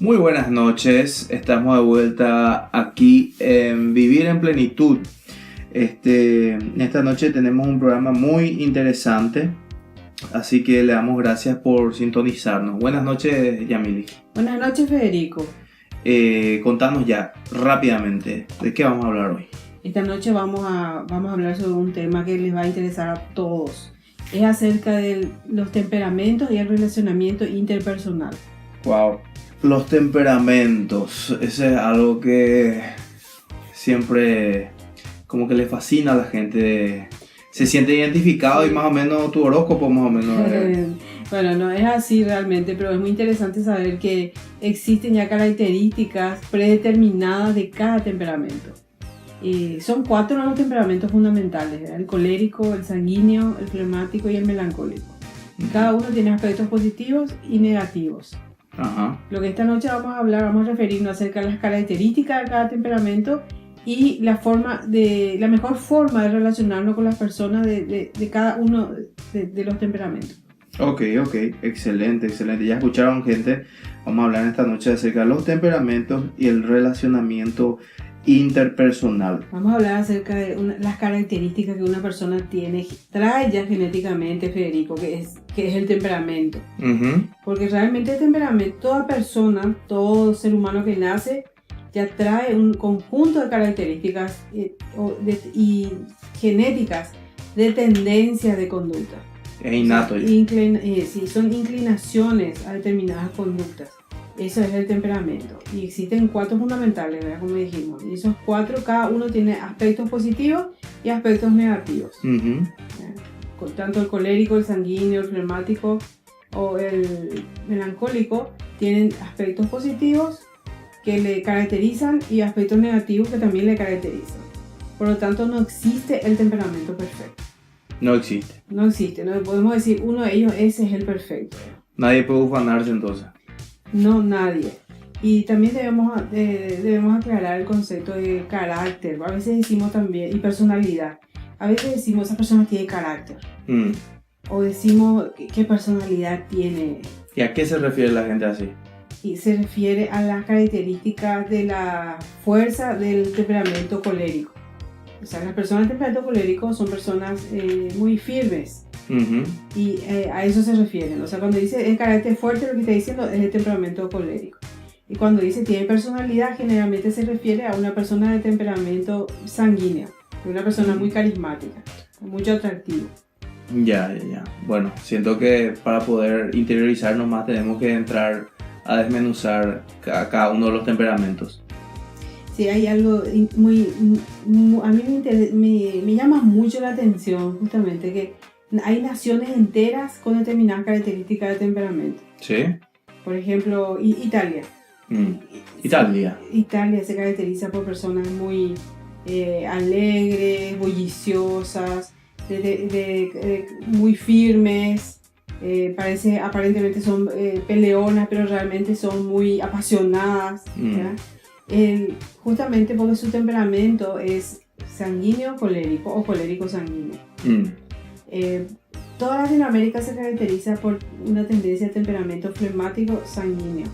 Muy buenas noches, estamos de vuelta aquí en Vivir en Plenitud. Esta noche tenemos un programa muy interesante, así que le damos gracias por sintonizarnos. Buenas noches, Yamili. Buenas noches, Federico. Contanos ya rápidamente, ¿de qué vamos a hablar hoy? Esta noche vamos a hablar sobre un tema que les va a interesar a todos. Es acerca de los temperamentos y el relacionamiento interpersonal. Wow. Los temperamentos, ese es algo que siempre como que le fascina a la gente. Se siente identificado, sí. Y más o menos tu horóscopo más o menos. Bueno, no es así realmente, pero es muy interesante saber que existen ya características predeterminadas de cada temperamento. Son 4 los temperamentos fundamentales, ¿verdad? El colérico, el sanguíneo, el flemático y el melancólico. Cada uno tiene aspectos positivos y negativos. Ajá. Lo que esta noche vamos a referirnos acerca de las características de cada temperamento y la mejor forma de relacionarnos con las personas de cada uno de los temperamentos. Ok, excelente. Ya escucharon, gente. Vamos a hablar esta noche acerca de los temperamentos y el relacionamiento interpersonal. Vamos a hablar acerca de las características que una persona trae ya genéticamente, Federico, que es el temperamento. Uh-huh. Porque realmente el temperamento, toda persona, todo ser humano que nace, ya trae un conjunto de características y genéticas de tendencias de conducta. Es innato. Sí, son inclinaciones a determinadas conductas. Eso es el temperamento. Y existen 4 fundamentales, ¿verdad? Como dijimos. Y esos 4, cada uno tiene aspectos positivos y aspectos negativos. Uh-huh. Tanto el colérico, el sanguíneo, el flemático o el melancólico tienen aspectos positivos que le caracterizan y aspectos negativos que también le caracterizan. Por lo tanto, no existe el temperamento perfecto. No existe. No podemos decir uno de ellos, ese es el perfecto. Nadie puede ufanarse entonces. No, nadie. Y también debemos aclarar el concepto de carácter. A veces decimos también, y personalidad. A veces decimos, esa persona tiene carácter. O decimos, ¿qué personalidad tiene? ¿Y a qué se refiere la gente así? Y se refiere a las características de la fuerza del temperamento colérico. O sea, las personas de temperamento colérico son personas muy firmes. Uh-huh. Y a eso se refieren. O sea, cuando dice el carácter fuerte, lo que está diciendo es el temperamento colérico. Y cuando dice tiene personalidad, generalmente se refiere a una persona de temperamento sanguíneo, una persona muy carismática, mucho atractivo. Ya. Bueno, siento que para poder interiorizarnos más tenemos que entrar a desmenuzar cada uno de los temperamentos. Sí, hay algo a mí me llama mucho la atención justamente que hay naciones enteras con determinadas características de temperamento. ¿Sí? Por ejemplo, Italia. Italia se caracteriza por personas muy alegres, bulliciosas, muy firmes. Aparentemente son peleonas, pero realmente son muy apasionadas. Justamente porque su temperamento es sanguíneo colérico o colérico sanguíneo. Toda Latinoamérica se caracteriza por una tendencia de temperamento flemático sanguíneo.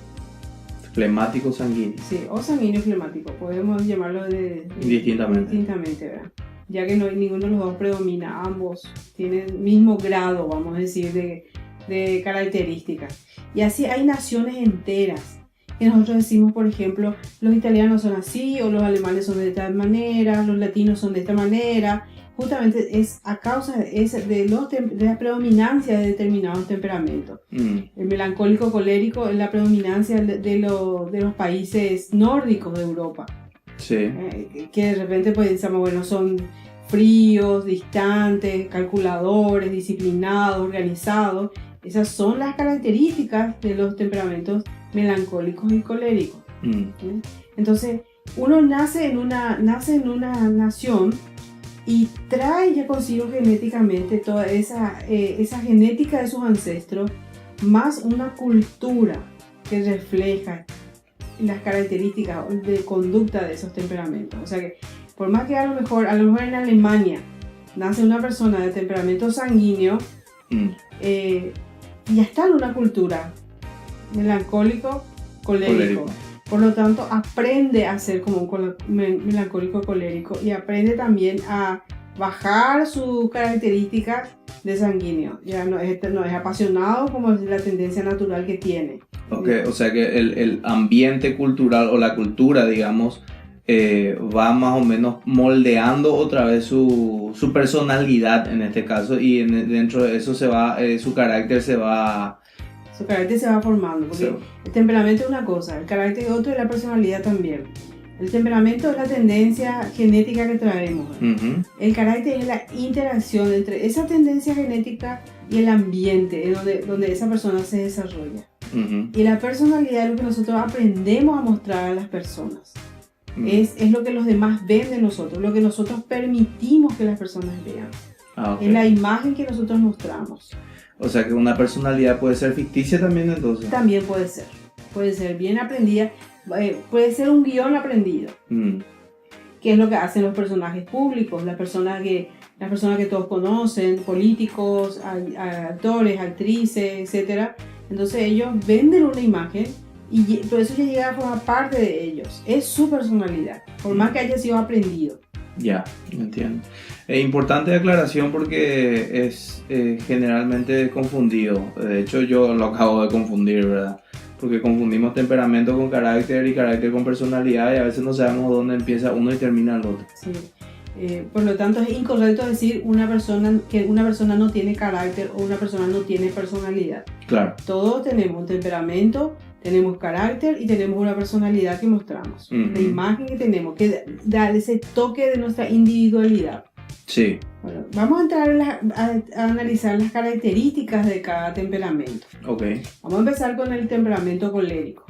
Flemático sanguíneo. Sí, o sanguíneo flemático, podemos llamarlo distintamente, ¿verdad? Ya que no, ninguno de los dos predomina, ambos tienen el mismo grado, vamos a decir, de características. Y así hay naciones enteras que nosotros decimos, por ejemplo, los italianos son así, o los alemanes son de esta manera, los latinos son de esta manera. Justamente es a causa de la predominancia de determinados temperamentos. El melancólico colérico es la predominancia de los países nórdicos de Europa. Sí. Que de repente pues pensamos, bueno, son fríos, distantes, calculadores, disciplinados, organizados. Esas son las características de los temperamentos melancólicos y coléricos. Entonces, uno nace en una nación y trae ya consigo genéticamente toda esa genética de sus ancestros, más una cultura que refleja las características de conducta de esos temperamentos. O sea que por más que a lo mejor en Alemania nace una persona de temperamento sanguíneo, ya está en una cultura melancólico, colérico. Por lo tanto, aprende a ser como un melancólico colérico y aprende también a bajar sus características de sanguíneo. Ya no es apasionado como es la tendencia natural que tiene. Okay, o sea que el ambiente cultural o la cultura, digamos, va más o menos moldeando otra vez su personalidad en este caso, y dentro de eso su carácter se va... Su carácter se va formando, porque el temperamento es una cosa, el carácter es otro y la personalidad también. El temperamento es la tendencia genética que traemos. Uh-huh. El carácter es la interacción entre esa tendencia genética y el ambiente donde esa persona se desarrolla. Uh-huh. Y la personalidad es lo que nosotros aprendemos a mostrar a las personas. Uh-huh. Es lo que los demás ven de nosotros, lo que nosotros permitimos que las personas vean. Okay. Es la imagen que nosotros mostramos. O sea que una personalidad puede ser ficticia también, entonces. También puede ser bien aprendida, puede ser un guión aprendido. Que es lo que hacen los personajes públicos, las personas que todos conocen, políticos, actores, actrices, etc. Entonces ellos venden una imagen y por eso ya llega a formar parte de ellos. Es su personalidad, por más que haya sido aprendido. Ya, entiendo. Importante aclaración porque es generalmente confundido. De hecho, yo lo acabo de confundir, ¿verdad? Porque confundimos temperamento con carácter y carácter con personalidad, y a veces no sabemos dónde empieza uno y termina el otro. Sí. Por lo tanto, es incorrecto decir que una persona no tiene carácter o una persona no tiene personalidad. Claro. Todos tenemos un temperamento, tenemos carácter y tenemos una personalidad que mostramos. Uh-huh. La imagen que tenemos, que da ese toque de nuestra individualidad. Sí. Bueno, vamos a entrar a analizar las características de cada temperamento. Okay. Vamos a empezar con el temperamento colérico.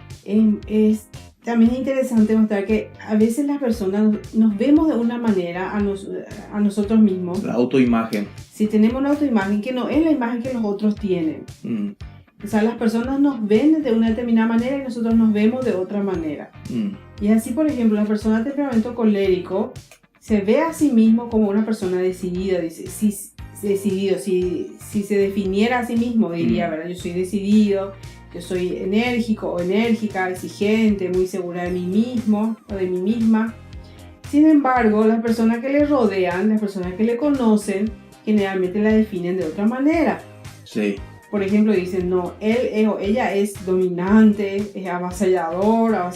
También es interesante mostrar que a veces las personas nos vemos de una manera a nosotros mismos. La autoimagen. Si tenemos una autoimagen que no es la imagen que los otros tienen. O sea, las personas nos ven de una determinada manera y nosotros nos vemos de otra manera. Y así, por ejemplo, la persona de temperamento colérico se ve a sí mismo como una persona decidida. Dice, si se definiera a sí mismo, diría, ¿verdad? Yo soy decidido, yo soy enérgico o enérgica, exigente, muy segura de mí mismo o de mí misma. Sin embargo, las personas que le rodean, las personas que le conocen, generalmente la definen de otra manera. Sí. Por ejemplo, dicen, no, él o ella es dominante, es avasalladora,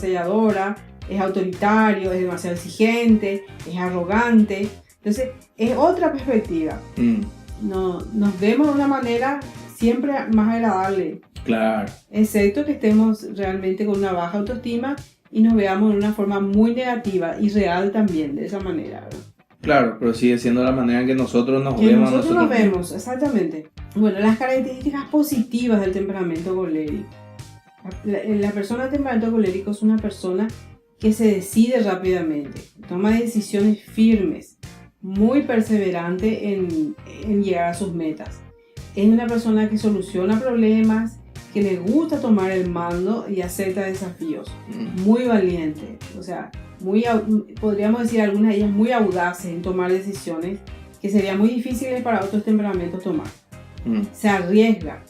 es autoritario, es demasiado exigente, es arrogante. Entonces, es otra perspectiva. No, nos vemos de una manera siempre más agradable. Claro. Excepto que estemos realmente con una baja autoestima y nos veamos de una forma muy negativa y real también, de esa manera, ¿verdad? Claro, pero sigue siendo la manera en que nosotros nos vemos. Nosotros nos vemos, exactamente. Bueno, las características positivas del temperamento colérico. La persona de temperamento colérico es una persona que se decide rápidamente, toma decisiones firmes, muy perseverante en llegar a sus metas. Es una persona que soluciona problemas, que le gusta tomar el mando y acepta desafíos. Muy valiente, o sea, podríamos decir algunas de ellas muy audaces en tomar decisiones que serían muy difíciles para otros temperamentos tomar. Se arriesga.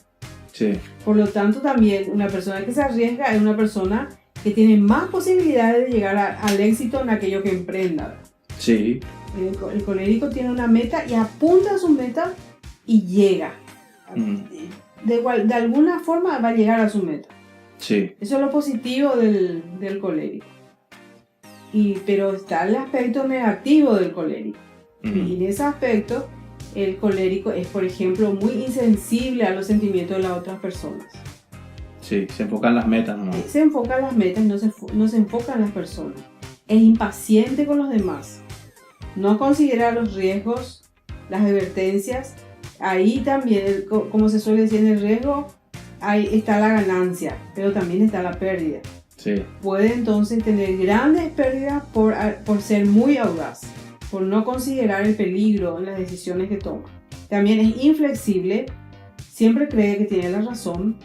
Sí. Por lo tanto, también una persona que se arriesga es una persona que tiene más posibilidades de llegar al éxito en aquello que emprenda. Sí. El colérico tiene una meta y apunta a su meta y llega. De alguna forma va a llegar a su meta. Sí. Eso es lo positivo del colérico. Pero está el aspecto negativo del colérico. Y en ese aspecto, el colérico es, por ejemplo, muy insensible a los sentimientos de las otras personas. Sí, se enfoca en las metas, ¿no? Se enfoca en las metas, no se enfoca en las personas. Es impaciente con los demás. No considera los riesgos, las advertencias. Ahí también, como se suele decir en el riesgo, ahí está la ganancia, pero también está la pérdida. Sí. Puede entonces tener grandes pérdidas por ser muy audaz, por no considerar el peligro en las decisiones que toma. También es inflexible, siempre cree que tiene la razón.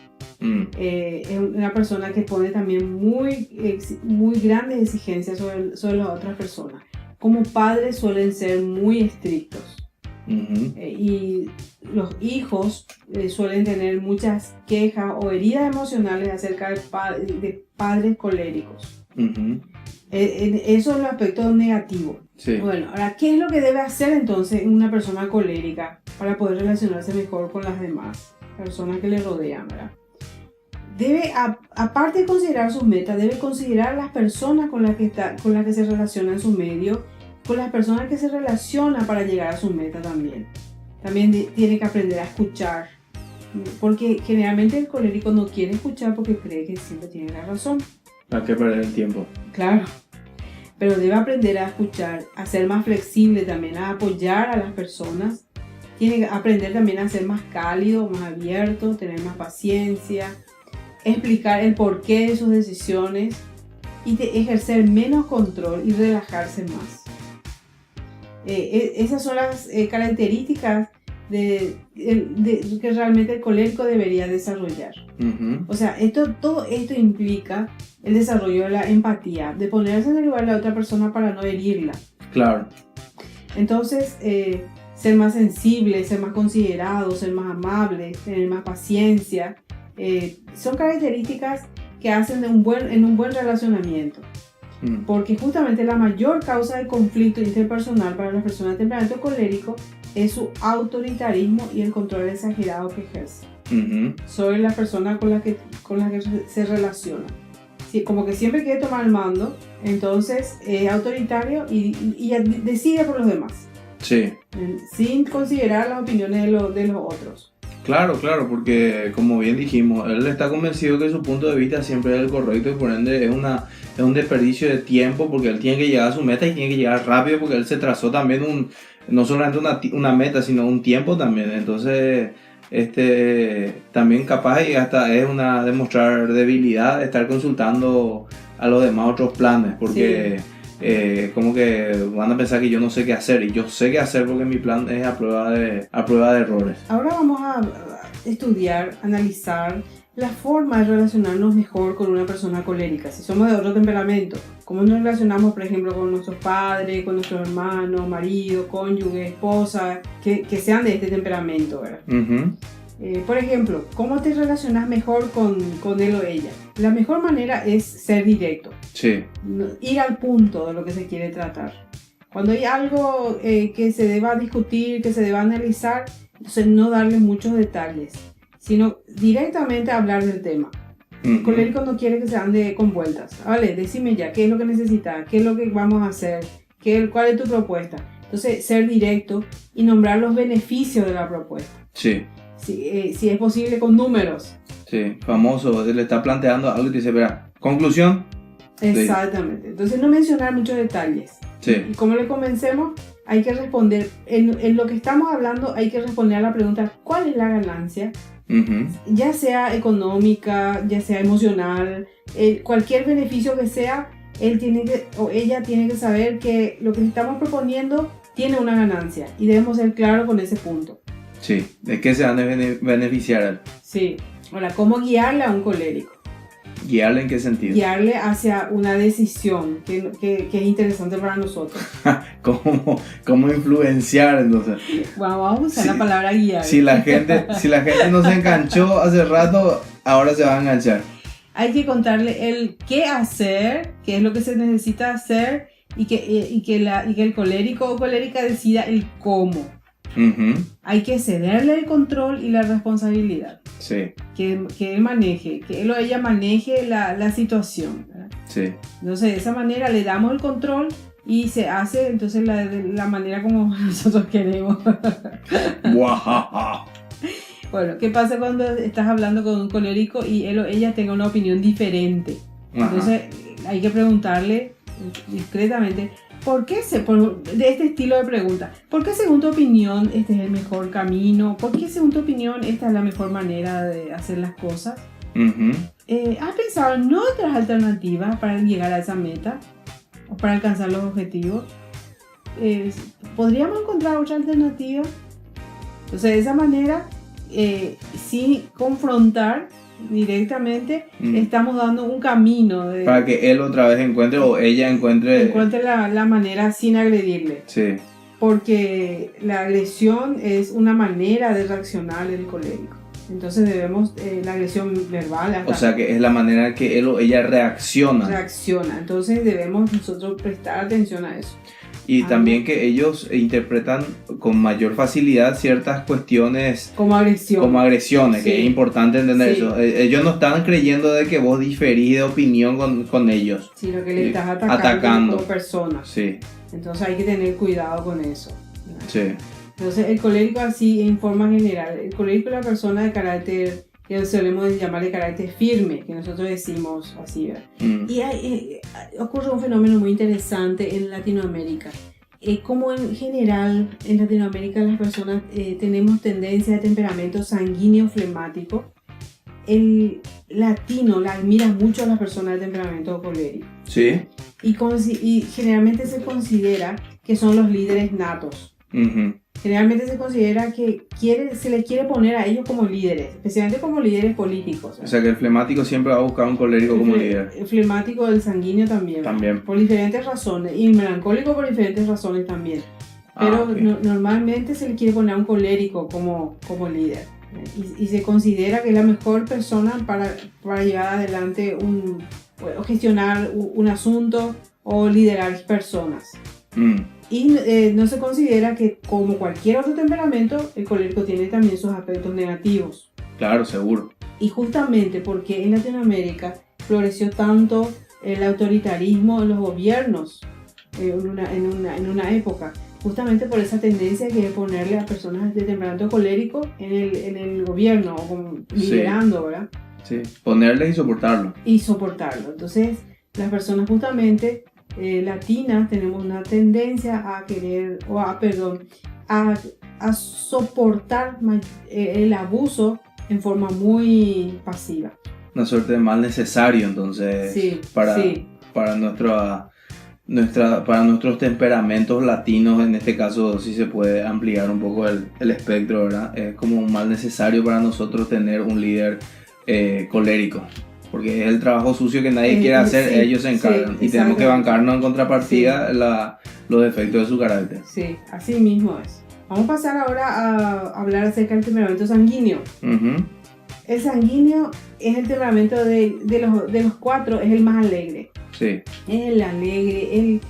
Es una persona que pone también muy grandes exigencias sobre las otras personas. Como padres suelen ser muy estrictos. Y los hijos suelen tener muchas quejas o heridas emocionales acerca de padres coléricos. Eso es el aspecto negativo. Sí. Bueno, ahora, ¿qué es lo que debe hacer entonces una persona colérica para poder relacionarse mejor con las demás personas que le rodean, ¿verdad? Debe, aparte de considerar sus metas, debe considerar las personas con las que se relaciona en su medio, con las personas que se relacionan para llegar a su meta también. También tiene que aprender a escuchar, porque generalmente el colérico no quiere escuchar porque cree que siempre tiene la razón. ¿Para qué perder el tiempo? Claro, pero debe aprender a escuchar, a ser más flexible también, a apoyar a las personas. Tiene que aprender también a ser más cálido, más abierto, tener más paciencia, explicar el porqué de sus decisiones y de ejercer menos control y relajarse más. Esas son las características que realmente el colérico debería desarrollar. O sea, todo esto implica el desarrollo de la empatía, de ponerse en el lugar de la otra persona para no herirla. Claro. Entonces, ser más sensible, ser más considerado, ser más amable, tener más paciencia, son características que hacen en un buen relacionamiento. Porque justamente la mayor causa de conflicto interpersonal para las personas de temperamento colérico es su autoritarismo y el control exagerado que ejerce sobre la persona con la que se relaciona. Sí, como que siempre quiere tomar el mando, entonces es autoritario y decide por los demás. Sí. Sin considerar las opiniones de los otros. Claro, porque como bien dijimos, él está convencido que su punto de vista siempre es el correcto y por ende es un desperdicio de tiempo porque él tiene que llegar a su meta y tiene que llegar rápido porque él se trazó también no solamente una meta, sino un tiempo también. Entonces, también capaz y hasta es demostrar debilidad estar consultando a los demás otros planes porque... Sí. Como que van a pensar que yo no sé qué hacer y yo sé qué hacer porque mi plan es a prueba de errores. Ahora vamos a estudiar, analizar la forma de relacionarnos mejor con una persona colérica. Si somos de otro temperamento, cómo nos relacionamos, por ejemplo, con nuestros padres, con nuestros hermanos, marido, cónyuge, esposa, que sean de este temperamento, ¿verdad? Por ejemplo, ¿cómo te relacionas mejor con él o ella? La mejor manera es ser directo. Sí. Ir al punto de lo que se quiere tratar. Cuando hay algo que se deba discutir, que se deba analizar, entonces no darle muchos detalles, sino directamente hablar del tema. El colérico no quiere que se ande con vueltas. Vale, decime ya, ¿qué es lo que necesitas? ¿Qué es lo que vamos a hacer? ¿Cuál es tu propuesta? Entonces, ser directo y nombrar los beneficios de la propuesta. Sí. Si es posible con números. Sí, famoso, le está planteando algo y te dice, verá, conclusión. Exactamente, entonces no mencionar muchos detalles. Sí. Y como le convencemos, hay que responder, en lo que estamos hablando hay que responder a la pregunta, ¿cuál es la ganancia? Ya sea económica, ya sea emocional, cualquier beneficio que sea, él tiene que, o ella tiene que saber que lo que estamos proponiendo tiene una ganancia y debemos ser claros con ese punto. Sí, ¿de qué se van a beneficiar a él? Sí, ahora, ¿cómo guiarle a un colérico? ¿Guiarle en qué sentido? Guiarle hacia una decisión que es interesante para nosotros. ¿Cómo influenciar entonces? Bueno, vamos a usar la palabra guiar. Si la gente no se enganchó hace rato, ahora se va a enganchar. Hay que contarle el qué hacer, qué es lo que se necesita hacer y que el colérico o colérica decida el cómo. Hay que cederle el control y la responsabilidad. Sí. Que él maneje, que él o ella maneje la situación, ¿verdad? Sí. Entonces, de esa manera le damos el control y se hace entonces la manera como nosotros queremos. Bueno, ¿qué pasa cuando estás hablando con un colérico y él o ella tenga una opinión diferente? Entonces, hay que preguntarle discretamente, de este estilo de pregunta, ¿por qué según tu opinión este es el mejor camino? ¿Por qué según tu opinión esta es la mejor manera de hacer las cosas? ¿Has pensado en otras alternativas para llegar a esa meta o para alcanzar los objetivos? ¿Podríamos encontrar otra alternativa? Entonces, de esa manera, sin confrontar directamente, estamos dando un camino para que él otra vez encuentre o ella encuentre la manera sin agredirle. Sí. porque la agresión es una manera de reaccionar del colérico. Entonces debemos, la agresión verbal... O sea que es la manera en que él o ella reacciona. Entonces debemos nosotros prestar atención a eso. Y también que ellos interpretan con mayor facilidad ciertas cuestiones como agresiones, sí. Que es importante entender sí. eso. Ellos no están creyendo de que vos diferís de opinión con ellos, sino que le estás atacando como persona. Sí. Entonces hay que tener cuidado con eso, ¿no? Sí. Entonces el colérico, así en forma general, el colérico es la persona de carácter, que solemos llamar de carácter firme, que nosotros decimos así, ¿verdad? Y ocurre un fenómeno muy interesante en Latinoamérica. Como en general en Latinoamérica las personas tenemos tendencia de temperamento sanguíneo flemático, el latino la admira mucho a las personas de temperamento colérico. Sí. Y generalmente se considera que son los líderes natos. Uh-huh. Generalmente se considera que se les quiere poner a ellos como líderes, especialmente como líderes políticos, ¿verdad? O sea que el flemático siempre va a buscar un colérico como líder. El flemático del sanguíneo también. Por diferentes razones. Y el melancólico por diferentes razones también. Pero okay. Normalmente se le quiere poner a un colérico como líder. Y se considera que es la mejor persona para llevar adelante o gestionar un asunto o liderar personas. Y no se considera que, como cualquier otro temperamento, el colérico tiene también sus aspectos negativos. Claro, seguro. Y justamente porque en Latinoamérica floreció tanto el autoritarismo en los gobiernos en una época, justamente por esa tendencia que es ponerle a personas de temperamento colérico en el gobierno, o como liderando, ¿verdad? Sí, ponerles y soportarlo. Entonces, las personas justamente latinas tenemos una tendencia a querer, a soportar el abuso en forma muy pasiva. Una suerte de mal necesario, entonces, sí, para nuestros temperamentos latinos, en este caso sí se puede ampliar un poco el espectro, ¿verdad? Es como un mal necesario para nosotros tener un líder colérico. Porque es el trabajo sucio que nadie quiere hacer, ellos se encargan. Y tenemos que bancarnos en contrapartida los defectos de su carácter. Sí, así mismo es. Vamos a pasar ahora a hablar acerca del temperamento sanguíneo. Uh-huh. El sanguíneo es el temperamento de los cuatro, es el más alegre. Sí. Es el alegre.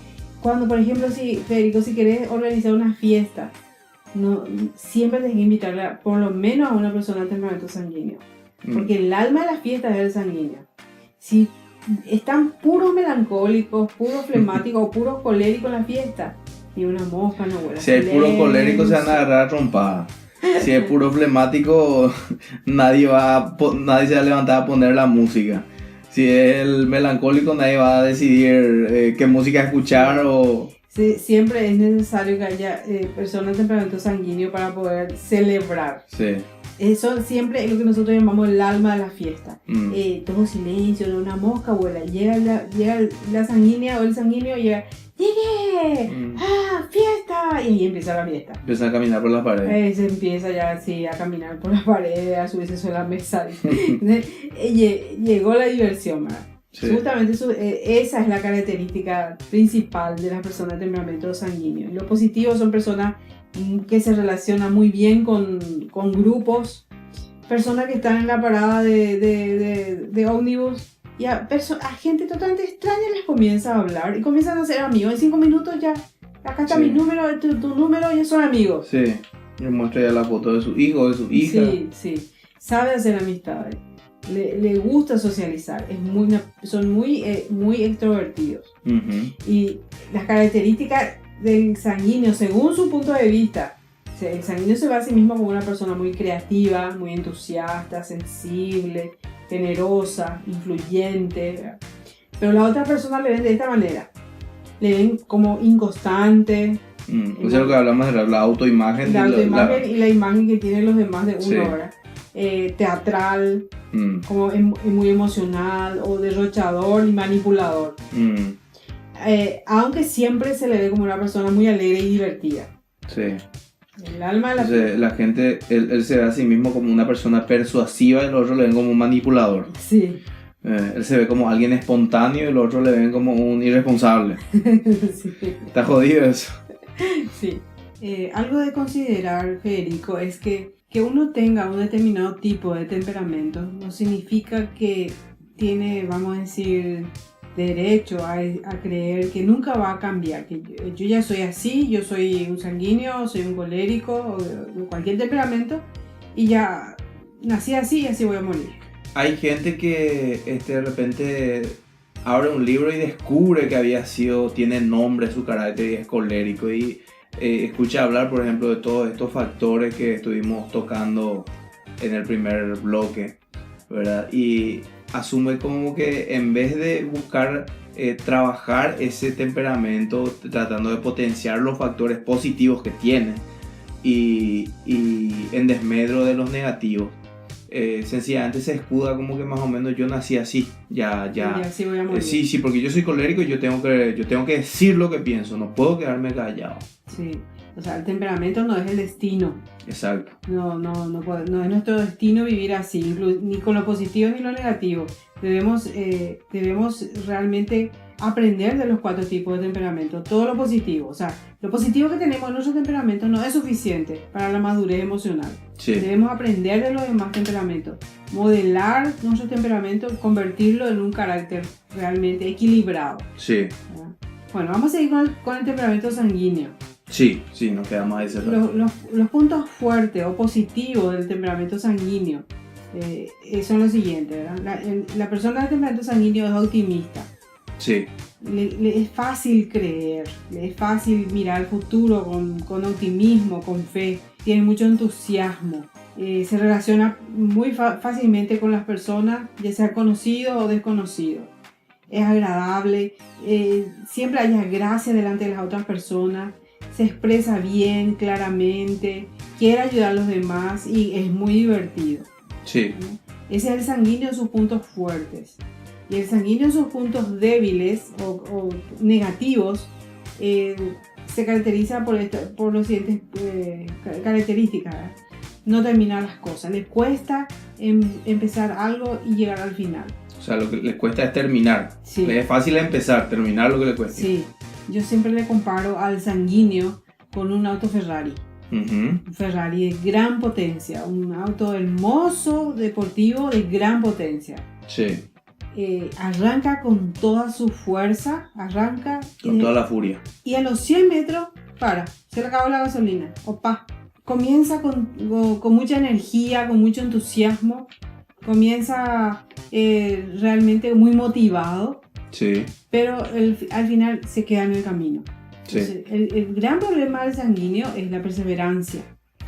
Cuando, por ejemplo, Federico, si querés organizar una fiesta, siempre tenés que invitarle por lo menos a una persona de temperamento sanguíneo. Porque el alma de la fiesta es el sanguíneo. Si están puros melancólicos, puros flemáticos o puros coléricos en la fiesta, ni una mosca no vuela. Si hay puros coléricos se van a agarrar a trompada. Si es puro flemático, nadie se va a levantar a poner la música. Si es el melancólico, nadie va a decidir qué música escuchar o... Sí, siempre es necesario que haya personas de temperamento sanguíneo para poder celebrar. Sí. Eso siempre es lo que nosotros llamamos el alma de la fiesta. Todo silencio, no una mosca vuela. Llega la sanguínea o el sanguíneo y llega, ¡llegué! ¡Ah, fiesta! Y ahí empieza la fiesta. Empieza a caminar por las paredes. Se empieza ya así a caminar por las paredes, a subirse sobre la mesa. Llegó la diversión, ¿verdad? Sí. Justamente esa es la característica principal de las personas de temperamento sanguíneo. Lo positivo son personas que se relacionan muy bien con grupos, personas que están en la parada de ómnibus y a gente totalmente extraña les comienza a hablar y comienzan a ser amigos. En 5 minutos ya, acá está mi número, tu número, ya son amigos. Sí, le muestra ya la foto de su hijo, de su hija. Sí, sabe hacer amistades, le gusta socializar, son muy extrovertidos. Uh-huh. Y las características del sanguíneo, según su punto de vista, el sanguíneo se ve a sí mismo como una persona muy creativa, muy entusiasta, sensible, generosa, influyente, ¿verdad? Pero la otra persona le ven de esta manera, le ven como inconstante. Eso es lo que hablamos de la autoimagen. Y la imagen que tienen los demás de uno, ¿verdad? Teatral, como muy emocional o derrochador y manipulador. Aunque siempre se le ve como una persona muy alegre y divertida. Sí. El alma de la gente, él se ve a sí mismo como una persona persuasiva y los otros le ven como un manipulador. Sí. Él se ve como alguien espontáneo y los otros le ven como un irresponsable. Sí. Está jodido eso. Sí. Algo de considerar, Federico, es que uno tenga un determinado tipo de temperamento no significa que tiene, vamos a decir, derecho a creer que nunca va a cambiar, que yo ya soy así, yo soy un sanguíneo, soy un colérico, o cualquier temperamento, y ya nací así y así voy a morir. Hay gente que de repente abre un libro y descubre que tiene nombre su carácter y es colérico, y escucha hablar, por ejemplo, de todos estos factores que estuvimos tocando en el primer bloque, ¿verdad? Y asume como que en vez de buscar trabajar ese temperamento tratando de potenciar los factores positivos que tiene y en desmedro de los negativos, sencillamente se escuda como que más o menos yo nací así, ya así voy a morir. Sí, porque yo soy colérico y yo tengo que decir lo que pienso, no puedo quedarme callado. Sí, o sea, el temperamento no es el destino. Exacto. No es nuestro destino vivir así, ni con lo positivo ni lo negativo. Debemos realmente aprender de los 4 tipos de temperamento, todo lo positivo. O sea, lo positivo que tenemos en nuestro temperamento no es suficiente para la madurez emocional. Sí. Debemos aprender de los demás temperamentos, modelar nuestro temperamento, convertirlo en un carácter realmente equilibrado. Sí. ¿Verdad? Bueno, vamos a seguir con el temperamento sanguíneo. Sí, nos quedamos ahí cerrados. Los puntos fuertes o positivos del temperamento sanguíneo son los siguientes, ¿verdad? La persona del temperamento sanguíneo es optimista. Sí. Le es fácil creer, le es fácil mirar al futuro con optimismo, con fe, tiene mucho entusiasmo, se relaciona muy fácilmente con las personas, ya sea conocido o desconocido. Es agradable, siempre haya gracia delante de las otras personas, se expresa bien, claramente, quiere ayudar a los demás y es muy divertido. Sí. Ese es el sanguíneo en sus puntos fuertes. Y el sanguíneo en sus puntos débiles o negativos se caracteriza por las siguientes características, ¿verdad? No terminar las cosas, les cuesta empezar algo y llegar al final. O sea, lo que les cuesta es terminar. Sí. Les es fácil empezar, terminar lo que les cuesta. Sí, yo siempre le comparo al sanguíneo con un auto Ferrari. Uh-huh. Un Ferrari de gran potencia, un auto hermoso, deportivo, de gran potencia. Sí. Arranca con toda su fuerza, Con toda la furia. Y a los 100 metros, se le acabó la gasolina. Opa. Comienza con mucha energía, con mucho entusiasmo. Comienza realmente muy motivado. Sí. Pero al final se queda en el camino. Sí. Entonces, el gran problema del sanguíneo es la perseverancia.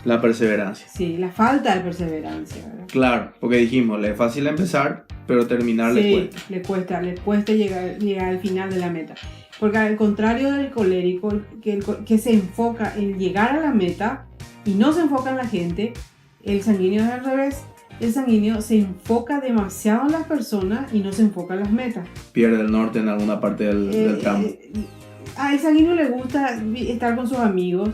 La perseverancia. Sí, la falta de perseverancia, ¿verdad? Claro, porque dijimos, le es fácil empezar, pero terminar le cuesta. Le cuesta llegar al final de la meta. Porque al contrario del colérico, que se enfoca en llegar a la meta y no se enfoca en la gente, el sanguíneo es al revés. El sanguíneo se enfoca demasiado en las personas y no se enfoca en las metas. Pierde el norte en alguna parte del campo. Al sanguíneo le gusta estar con sus amigos,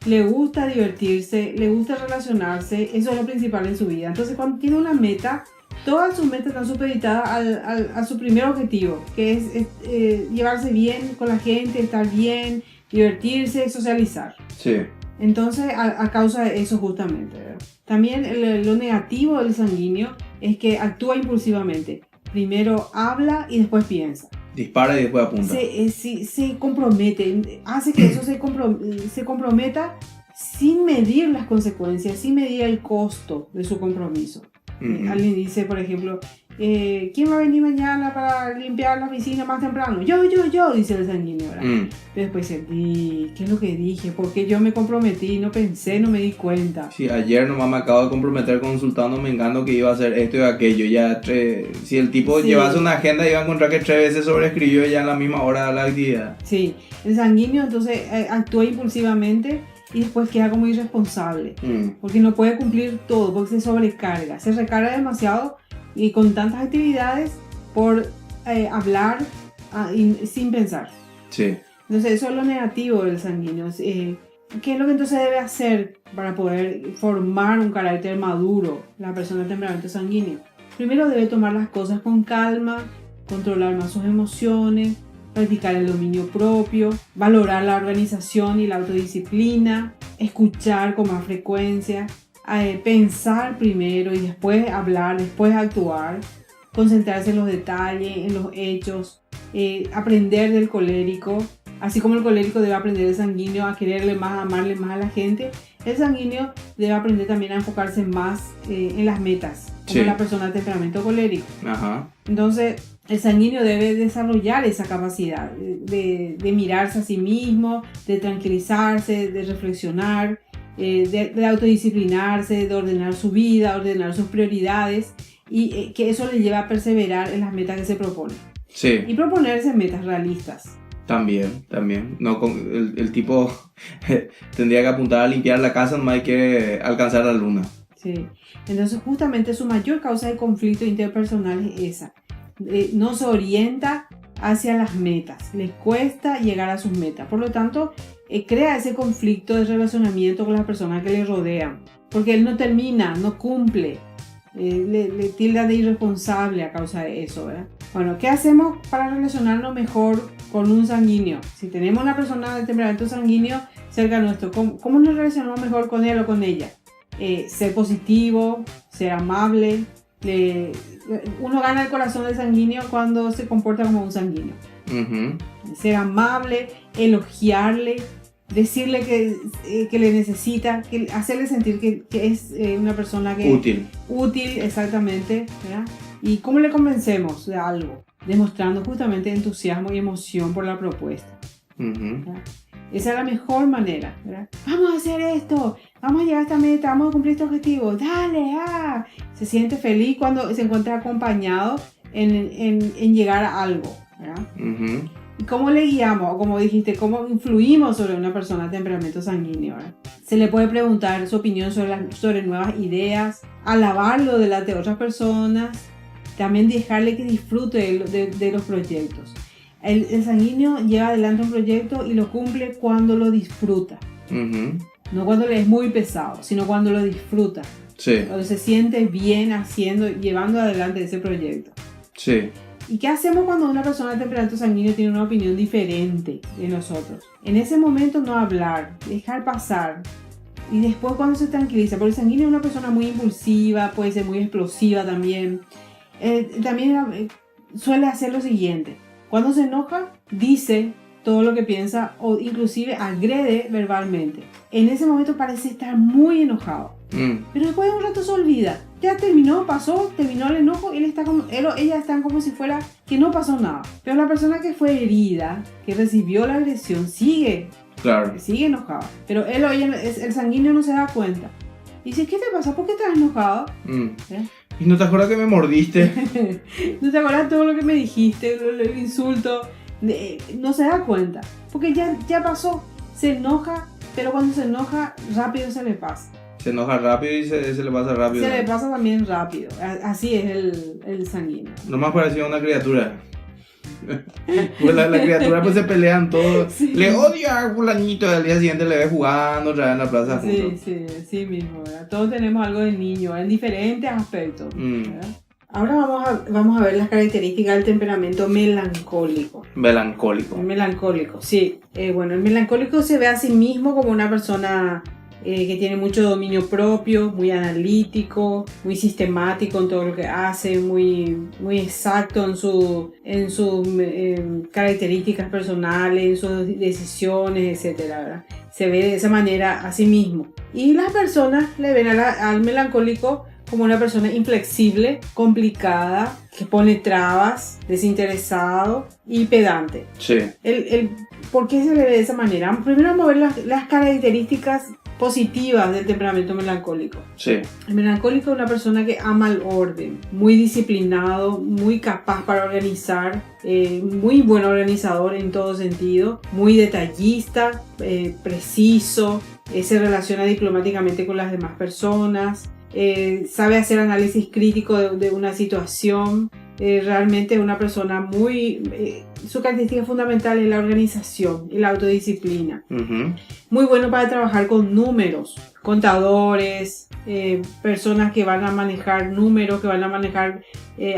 le gusta divertirse, le gusta relacionarse, eso es lo principal en su vida. Entonces cuando tiene una meta, todas sus metas están supeditadas a su primer objetivo, que es llevarse bien con la gente, estar bien, divertirse, socializar. Sí. Entonces a causa de eso justamente, ¿verdad? También lo negativo del sanguíneo es que actúa impulsivamente. Primero habla y después piensa. Dispara y después apunta. Se compromete, hace que eso se comprometa sin medir las consecuencias, sin medir el costo de su compromiso. Uh-huh. Alguien dice, por ejemplo, ¿quién va a venir mañana para limpiar la oficina más temprano? Yo, dice el sanguíneo, ¿verdad? Después dice, ¿qué es lo que dije? Porque yo me comprometí, no pensé, no me di cuenta. Sí, ayer nomás me acabo de comprometer consultando Mengano que iba a hacer esto y aquello. Si el tipo llevase una agenda, iba a encontrar que 3 veces sobreescribió ya en la misma hora de la actividad. Sí, el sanguíneo entonces actúa impulsivamente y después queda como irresponsable. Porque no puede cumplir todo, porque se sobrecarga. Se recarga demasiado y con tantas actividades por hablar sin pensar. Sí. Entonces eso es lo negativo del sanguíneo. ¿Qué es lo que entonces debe hacer para poder formar un carácter maduro la persona de temperamento sanguíneo? Primero debe tomar las cosas con calma, controlar más sus emociones, practicar el dominio propio, valorar la organización y la autodisciplina, escuchar con más frecuencia, pensar primero y después hablar, después actuar, concentrarse en los detalles, en los hechos, aprender del colérico. Así como el colérico debe aprender del sanguíneo a quererle más, a amarle más a la gente, el sanguíneo debe aprender también a enfocarse más en las metas, como Sí. la persona de temperamento colérico. Ajá. Entonces, el sanguíneo debe desarrollar esa capacidad de mirarse a sí mismo, de tranquilizarse, de reflexionar, de autodisciplinarse, de ordenar su vida, ordenar sus prioridades y que eso le lleva a perseverar en las metas que se propone. Sí. Y proponerse metas realistas. También. No, el tipo tendría que apuntar a limpiar la casa, no hay que alcanzar la luna. Sí. Entonces, justamente su mayor causa de conflicto interpersonal es esa. No se orienta hacia las metas, le cuesta llegar a sus metas. Por lo tanto, crea ese conflicto de relacionamiento con las personas que le rodean. Porque él no termina, no cumple. Le tilda de irresponsable a causa de eso, ¿verdad? Bueno, ¿qué hacemos para relacionarnos mejor con un sanguíneo? Si tenemos una persona de temperamento sanguíneo cerca nuestro, ¿cómo nos relacionamos mejor con él o con ella? Ser positivo, ser amable. Uno gana el corazón del sanguíneo cuando se comporta como un sanguíneo. Uh-huh. Ser amable, elogiarle, decirle que le necesita, hacerle sentir que es una persona que útil, exactamente, ¿verdad? ¿Y cómo le convencemos de algo? Demostrando justamente entusiasmo y emoción por la propuesta. Uh-huh. Esa es la mejor manera, ¿verdad? Vamos a hacer esto, vamos a llegar a esta meta, vamos a cumplir este objetivo, dale, Se siente feliz cuando se encuentra acompañado en llegar a algo, ¿verdad? Uh-huh. ¿Y cómo le guiamos? O como dijiste, ¿cómo influimos sobre una persona de temperamento sanguíneo? ¿Verdad? Se le puede preguntar su opinión sobre nuevas ideas, alabarlo delante de otras personas, también dejarle que disfrute de los proyectos. El sanguíneo lleva adelante un proyecto y lo cumple cuando lo disfruta. Uh-huh. No cuando le es muy pesado, sino cuando lo disfruta. Sí. Cuando se siente bien llevando adelante ese proyecto. Sí. ¿Y qué hacemos cuando una persona de temperamento sanguíneo tiene una opinión diferente de nosotros? En ese momento no hablar, dejar pasar. Y después cuando se tranquiliza, porque el sanguíneo es una persona muy impulsiva, puede ser muy explosiva también. También suele hacer lo siguiente. Cuando se enoja, dice todo lo que piensa o inclusive agrede verbalmente. En ese momento parece estar muy enojado. Pero después de un rato se olvida. Ya terminó el enojo y él o ella están como si fuera que no pasó nada. Pero la persona que fue herida, que recibió la agresión, sigue enojado. Pero él o ella, el sanguíneo no se da cuenta. Dice, ¿qué te pasa? ¿Por qué estás enojado? ¿Y no te acuerdas que me mordiste? ¿No te acuerdas todo lo que me dijiste? El insulto. No se da cuenta. Porque ya pasó. Se enoja, pero cuando se enoja, rápido se le pasa. Se enoja rápido y se le pasa rápido. Se le pasa también rápido. Así es el sanguíneo. Lo más parecido a una criatura. Pues la criatura pues se pelean todos. Sí. Le odia a fulanito y al día siguiente le ve jugando otra vez en la plaza juntos. Sí mismo, ¿verdad? Todos tenemos algo de niño, en diferentes aspectos. Ahora vamos a ver las características del temperamento melancólico. Melancólico, sí. Bueno, el melancólico se ve a sí mismo como una persona que tiene mucho dominio propio, muy analítico, muy sistemático en todo lo que hace, muy exacto en sus características personales, en sus decisiones, etc. ¿verdad? Se ve de esa manera a sí mismo. Y las personas le ven al melancólico como una persona inflexible, complicada, que pone trabas, desinteresado y pedante. Sí. ¿Por qué se le ve de esa manera? Primero vamos a ver las características positivas del temperamento melancólico. Sí. El melancólico es una persona que ama el orden, muy disciplinado, muy capaz para organizar, muy buen organizador en todo sentido, muy detallista, preciso, se relaciona diplomáticamente con las demás personas, sabe hacer análisis crítico de una situación. Realmente es una persona su característica fundamental es la organización y la autodisciplina. Uh-huh. Muy bueno para trabajar con números, contadores, personas que van a manejar números, que van a manejar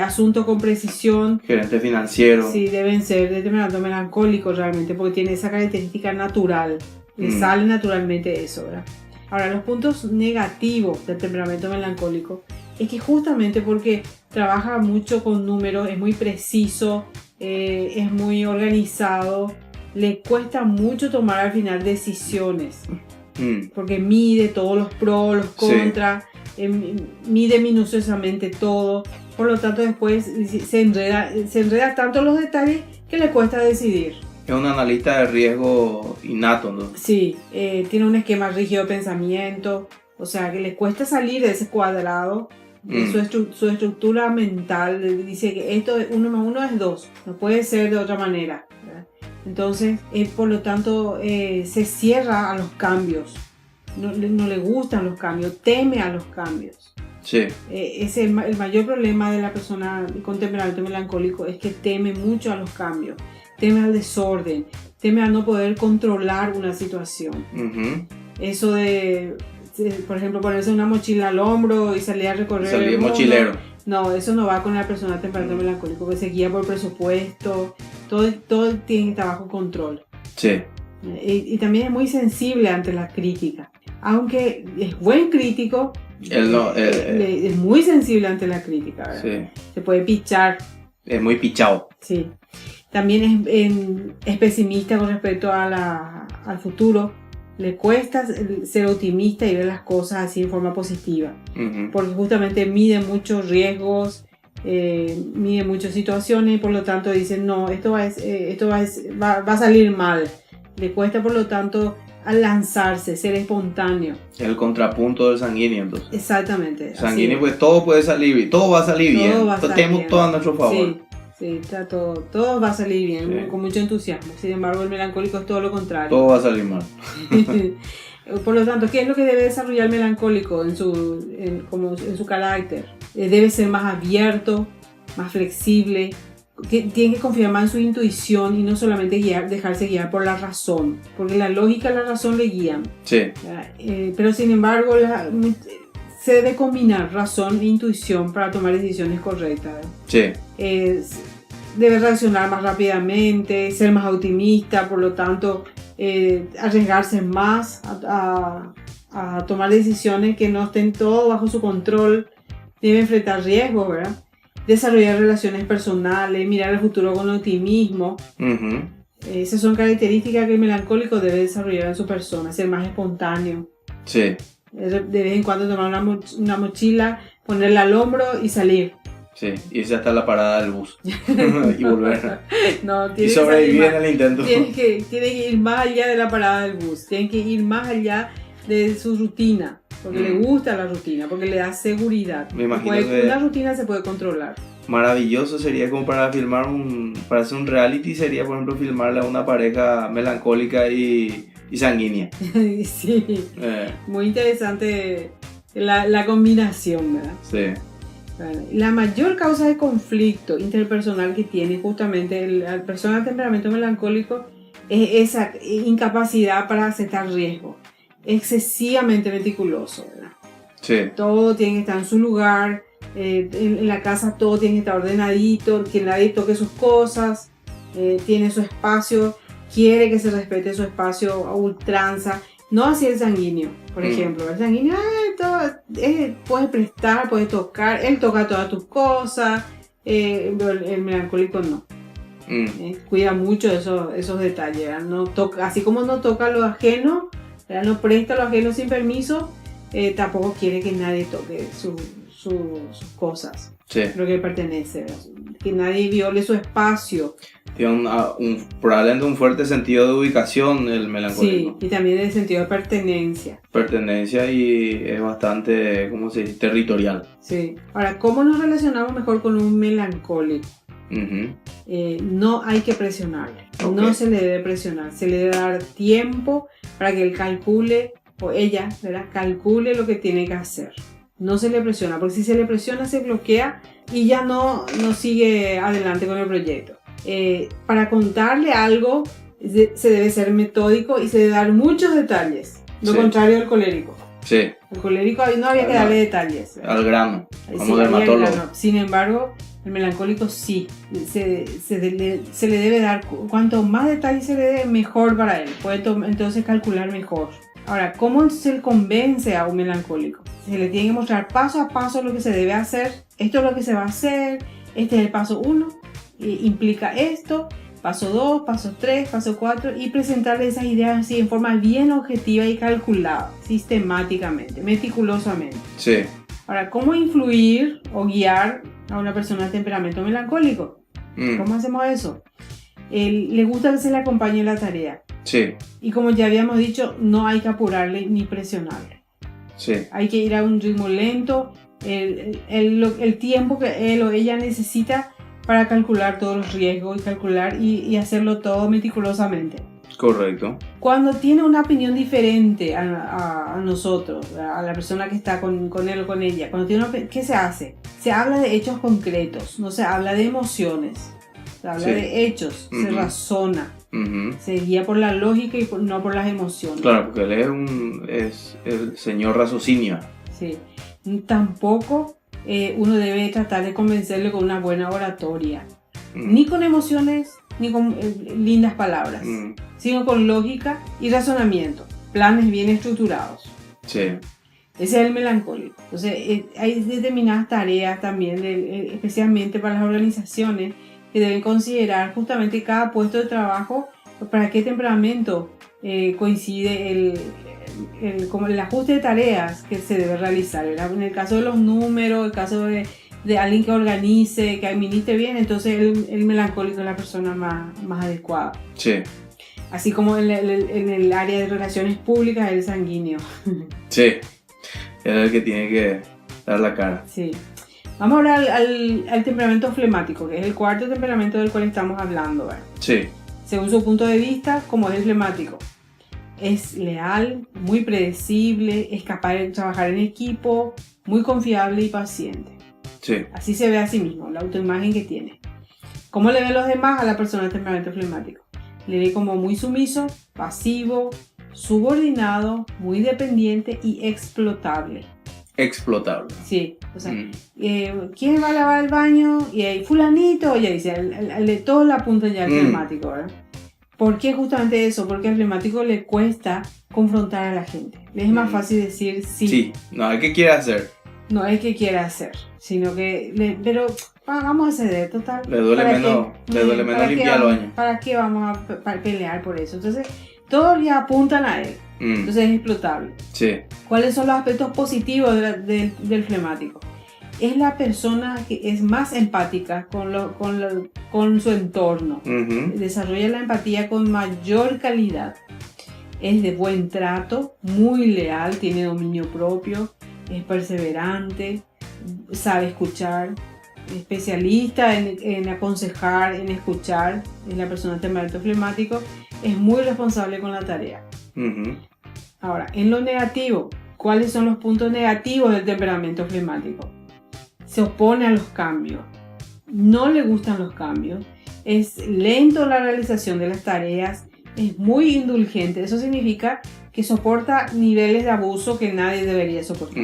asuntos con precisión. Gerente financiero. Sí, deben ser de temperamento melancólico realmente, porque tiene esa característica natural. le sale naturalmente eso, ¿verdad? Ahora, los puntos negativos del temperamento melancólico es que justamente porque trabaja mucho con números, es muy preciso, es muy organizado, le cuesta mucho tomar al final decisiones, porque mide todos los pros, los contras, mide minuciosamente todo, por lo tanto después se enreda tanto en los detalles que le cuesta decidir. Es un analista de riesgo innato, ¿no? Sí, tiene un esquema rígido de pensamiento, o sea que le cuesta salir de ese cuadrado. Su estructura mental dice que esto es 1 más 1 es 2, no puede ser de otra manera, ¿verdad? Entonces, por lo tanto, se cierra a los cambios, no le gustan los cambios, teme a los cambios. Sí. El mayor problema de la persona con temperamento melancólico es que teme mucho a los cambios, teme al desorden, teme a no poder controlar una situación. Eso de, por ejemplo, ponerse una mochila al hombro y salir a recorrer el mundo. Mochilero. No, eso no va con la persona temperamento melancólico, que se guía por presupuesto, todo tiene que estar bajo control. Sí. Y también es muy sensible ante la crítica. Aunque es buen crítico, es muy sensible ante la crítica, ¿verdad? Sí. Se puede pichar. Es muy pichado. Sí. También es pesimista con respecto al futuro. Le cuesta ser optimista y ver las cosas así en forma positiva. Porque justamente mide muchos riesgos, mide muchas situaciones y por lo tanto dice, no, esto va a salir mal. Le cuesta por lo tanto al lanzarse, ser espontáneo. El contrapunto del sanguíneo, entonces. Exactamente. Sanguíneo, pues todo puede salir, todo va a salir bien. Tenemos todo a nuestro favor. Sí, está todo va a salir bien, con mucho entusiasmo. Sin embargo, el melancólico es todo lo contrario. Todo va a salir mal. Por lo tanto, ¿qué es lo que debe desarrollar el melancólico en su carácter? Debe ser más abierto, más flexible. Tiene que confiar más en su intuición y no solamente dejarse guiar por la razón, porque la lógica y la razón le guían. Sí. Pero sin embargo, se debe combinar razón e intuición para tomar decisiones correctas. Sí. Debe reaccionar más rápidamente, ser más optimista, por lo tanto, arriesgarse más a tomar decisiones que no estén todo bajo su control. Debe enfrentar riesgos, ¿verdad? Desarrollar relaciones personales, mirar el futuro con optimismo. Esas son características que el melancólico debe desarrollar en su persona, ser más espontáneo. Sí. De vez en cuando tomar una mochila, ponerla al hombro y salir. Sí, irse hasta la parada del bus y volver. No, y sobrevivir en el intento. Tiene que ir más allá de la parada del bus, tiene que ir más allá de su rutina, porque le gusta la rutina, porque le da seguridad. Me imagino que una rutina se puede controlar. Maravilloso sería como para filmar para hacer un reality, sería por ejemplo filmarle a una pareja melancólica y sanguínea. Sí, muy interesante la combinación, ¿verdad? Sí. Bueno, la mayor causa de conflicto interpersonal que tiene justamente la persona de temperamento melancólico es esa incapacidad para aceptar riesgo. Excesivamente meticuloso, ¿verdad? Sí. Todo tiene que estar en su lugar, en la casa todo tiene que estar ordenadito, que nadie toque sus cosas, tiene su espacio, quiere que se respete su espacio a ultranza. No así el sanguíneo, por ejemplo. El sanguíneo puede prestar, puede tocar, él toca todas tus cosas, el melancólico no. Cuida mucho esos detalles, no toca, así como no toca lo ajeno, no presta lo ajeno sin permiso, tampoco quiere que nadie toque sus cosas, sí, lo que pertenece, ¿verdad? Que nadie viole su espacio. Tiene probablemente un fuerte sentido de ubicación el melancólico. Sí, y también el sentido de pertenencia. Pertenencia y es bastante, ¿cómo se dice? Territorial. Sí. Ahora, ¿cómo nos relacionamos mejor con un melancólico? No hay que presionarle, no se le debe presionar, se le debe dar tiempo para que él calcule, o ella, ¿verdad? Calcule lo que tiene que hacer. No se le presiona, porque si se le presiona se bloquea y ya no sigue adelante con el proyecto. Para contarle algo se debe ser metódico y se debe dar muchos detalles, lo contrario del colérico. Sí. El colérico no había que darle detalles, ¿verdad? Al grano, como dermatólogo. Sin embargo, El melancólico sí, se le debe dar, cuanto más detalle se le dé, mejor para él. Puede entonces calcular mejor. Ahora, ¿cómo se convence a un melancólico? Se le tiene que mostrar paso a paso lo que se debe hacer. Esto es lo que se va a hacer. Este es el paso 1. Implica esto. Paso 2, paso 3, paso 4. Y presentarle esas ideas así en forma bien objetiva y calculada. Sistemáticamente, meticulosamente. Sí. Ahora, ¿cómo influir o guiar a una persona de temperamento melancólico? ¿Cómo hacemos eso? Le gusta que se le acompañe en la tarea. Sí. Y como ya habíamos dicho, no hay que apurarle ni presionarle. Sí. Hay que ir a un ritmo lento, el tiempo que él o ella necesita para calcular todos los riesgos y calcular y hacerlo todo meticulosamente. Correcto. Cuando tiene una opinión diferente a nosotros, a la persona que está con él o con ella, ¿qué se hace? Se habla de hechos concretos, no se habla de emociones, se habla de hechos, se razona, se guía por la lógica y no por las emociones. Claro, porque él es el señor raciocinio. Sí. Tampoco uno debe tratar de convencerle con una buena oratoria, ni con emociones, ni con lindas palabras, sino con lógica y razonamiento, planes bien estructurados. Sí. Ese es el melancólico. Entonces, hay determinadas tareas también, especialmente para las organizaciones, que deben considerar justamente cada puesto de trabajo, para qué temperamento coincide como el ajuste de tareas que se debe realizar, ¿verdad? En el caso de los números, el caso de alguien que organice, que administre bien, entonces el melancólico es la persona más adecuada. Sí. Así como en el área de relaciones públicas, el sanguíneo. Sí, es el que tiene que dar la cara. Sí. Vamos a hablar al temperamento flemático, que es el cuarto temperamento del cual estamos hablando, ¿verdad? Sí. Según su punto de vista, como es el flemático, es leal, muy predecible, es capaz de trabajar en equipo, muy confiable y paciente. Sí. Así se ve a sí mismo, la autoimagen que tiene. ¿Cómo le ven los demás a la persona de temperamento flemático? Le ve como muy sumiso, pasivo, subordinado, muy dependiente y explotable. Explotable. Sí, o sea, ¿quién va a lavar el baño? Y ahí, fulanito, ya dice, el de todo la apunta ya al flemático, ¿verdad? ¿Por qué justamente eso? Porque al flemático le cuesta confrontar a la gente. Le es más fácil decir sí. Sí, no, ¿qué quiere hacer? No es que quiera hacer, sino que pero vamos a ceder, total. Le duele menos limpiar el baño. ¿Para qué vamos a pelear por eso? Entonces, todos le apuntan a él. Entonces es explotable. Sí. ¿Cuáles son los aspectos positivos del flemático? Es la persona que es más empática con su entorno. Desarrolla la empatía con mayor calidad. Es de buen trato, muy leal, tiene dominio propio, es perseverante, sabe escuchar, especialista en aconsejar, en escuchar. Es la persona de temperamento flemático, es muy responsable con la tarea. Ahora, en lo negativo, ¿cuáles son los puntos negativos del temperamento flemático? Se opone a los cambios, no le gustan los cambios, es lento en la realización de las tareas, es muy indulgente. Eso significa que soporta niveles de abuso que nadie debería soportar.